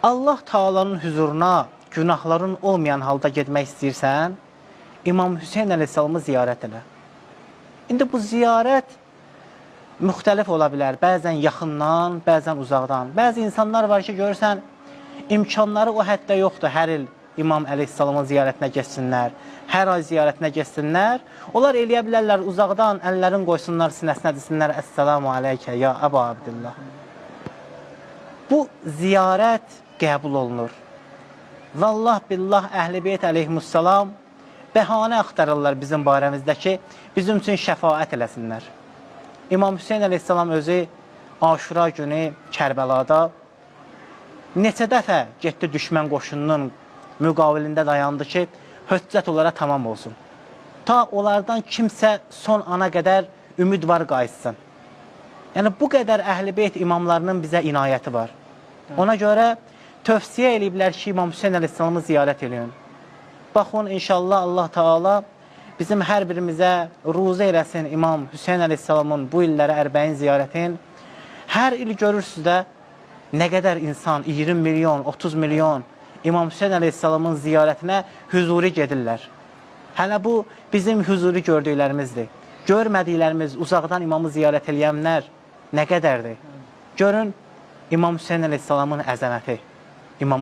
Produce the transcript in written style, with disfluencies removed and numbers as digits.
Allah Taalanın huzuruna günahların olmayan halda getmək istəyirsən, İmam Hüseyn əleyhissalamı ziyarət elə. İndi bu ziyarət müxtəlif ola bilər. Bəzən yaxından, bəzən uzaqdan. Bəzi insanlar var ki, görürsən, imkanları o həddə yoxdur. Hər il İmam əleyhissalamın ziyarətinə getsinlər, hər ay ziyarətinə getsinlər. Onlar eləyə bilərlər uzaqdan, əllərin qoysunlar sinəsinə, desinlər, Əssəlamu aleykə, ya Əbu Abdillah. Bu ziyarət qəbul olunur. Vallah billah Əhl-i Beyt əleyhissalam bəhanə axtarırlar bizim barəmizdə ki, bizim üçün şəfaət eləsinlər. İmam Hüseyn əleyhissalam özü Aşura günü Kərbəlada neçə dəfə getdi düşmən qoşununun müqabilində dayandı ki, höccət onlara tamam olsun. Ta onlardan kimsə son ana qədər ümid var qayıtsın. Yəni, bu qədər Əhl-i Beyt imamlarının bizə inayəti var. Ona görə tövsiyə eləyiblər ki, İmam Hüseyn əleyhissalamı ziyarət eləyin. Baxın, inşallah Allah Taala bizim hər birimizə ruzə eləsin İmam Hüseyn əleyhissalamın bu illərə ərbəyin ziyarətin. Hər il görürsünüz də nə qədər insan, 20 milyon, 30 milyon İmam Hüseyn əleyhissalamın ziyarətinə huzuri gedirlər. Hələ bu bizim huzuri gördüklərimizdir. Görmədiklərimiz, uzaqdan imamı ziyarət eləyənlər nə qədərdir? Görün İmam Hüseyn əleyhissalamın əzəməti.